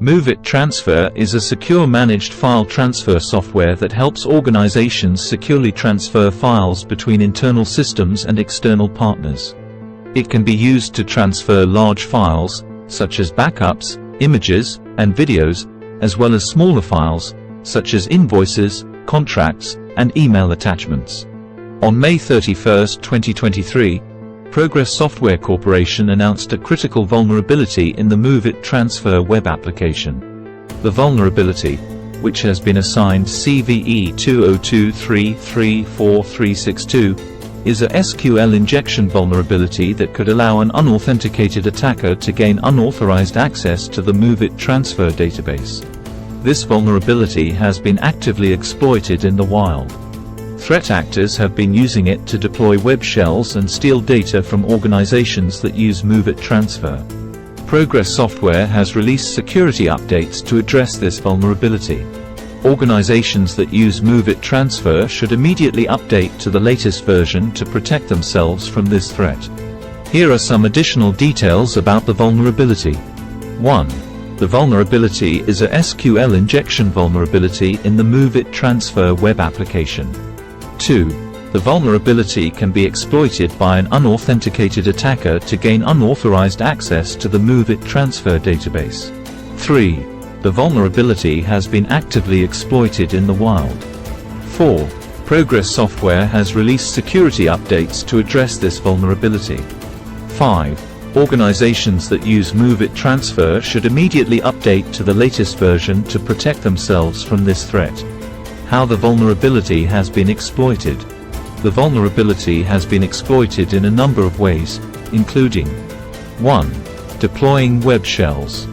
MOVEit Transfer is a secure managed file transfer software that helps organizations securely transfer files between internal systems and external partners. It can be used to transfer large files, such as backups, images, and videos, as well as smaller files, such as invoices, contracts, and email attachments. On May 31, 2023, Progress Software Corporation announced a critical vulnerability in the MOVEit Transfer web application. The vulnerability, which has been assigned CVE 202334362, is a SQL injection vulnerability that could allow an unauthenticated attacker to gain unauthorized access to the MOVEit Transfer database. This vulnerability has been actively exploited in the wild. Threat actors have been using it to deploy web shells and steal data from organizations that use MOVEit Transfer. Progress Software has released security updates to address this vulnerability. Organizations that use MOVEit Transfer should immediately update to the latest version to protect themselves from this threat. Here are some additional details about the vulnerability. 1. The vulnerability is a SQL injection vulnerability in the MOVEit Transfer web application. 2. The vulnerability can be exploited by an unauthenticated attacker to gain unauthorized access to the MOVEit Transfer database. 3. The vulnerability has been actively exploited in the wild. 4. Progress Software has released security updates to address this vulnerability. 5. Organizations that use MOVEit Transfer should immediately update to the latest version to protect themselves from this threat. How the vulnerability has been exploited. The vulnerability has been exploited in a number of ways, including 1. Deploying web shells.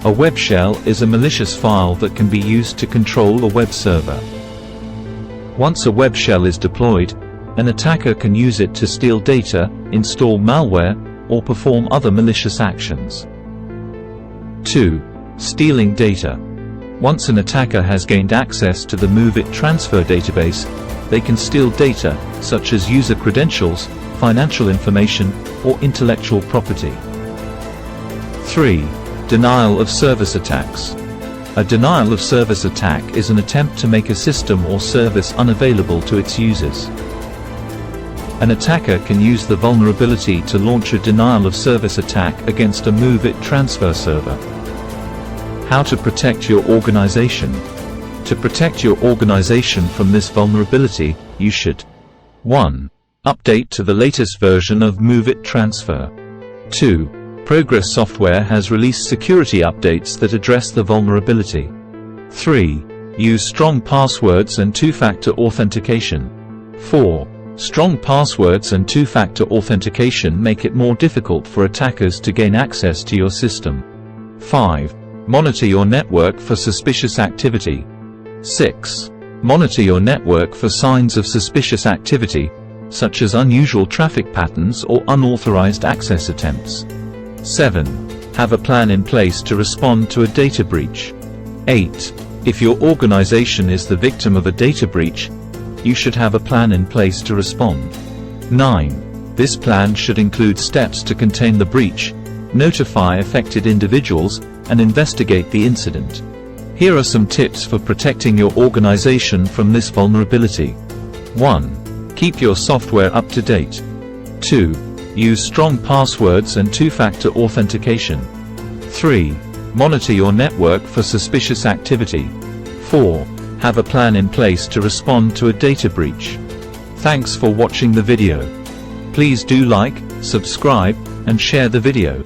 A web shell is a malicious file that can be used to control a web server. Once a web shell is deployed, an attacker can use it to steal data, install malware, or perform other malicious actions. 2. Stealing data. Once an attacker has gained access to the MOVEit Transfer database, they can steal data, such as user credentials, financial information, or intellectual property. 3. Denial of service attacks. A denial of service attack is an attempt to make a system or service unavailable to its users. An attacker can use the vulnerability to launch a denial of service attack against a MOVEit Transfer server. How to protect your organization. To protect your organization from this vulnerability, you should 1. Update to the latest version of MOVEit Transfer. 2. Progress Software has released security updates that address the vulnerability. 3. Use strong passwords and two-factor authentication. 4. Strong passwords and two-factor authentication make it more difficult for attackers to gain access to your system. 5. Monitor your network for suspicious activity. 6. Monitor your network for signs of suspicious activity, such as unusual traffic patterns or unauthorized access attempts. 7. Have a plan in place to respond to a data breach. 8. If your organization is the victim of a data breach, you should have a plan in place to respond. 9. This plan should include steps to contain the breach, notify affected individuals, and investigate the incident. Here are some tips for protecting your organization from this vulnerability. 1. Keep your software up to date. 2. Use strong passwords and two-factor authentication. 3. Monitor your network for suspicious activity. 4. Have a plan in place to respond to a data breach. Thanks for watching the video. Please do like, subscribe, and share the video.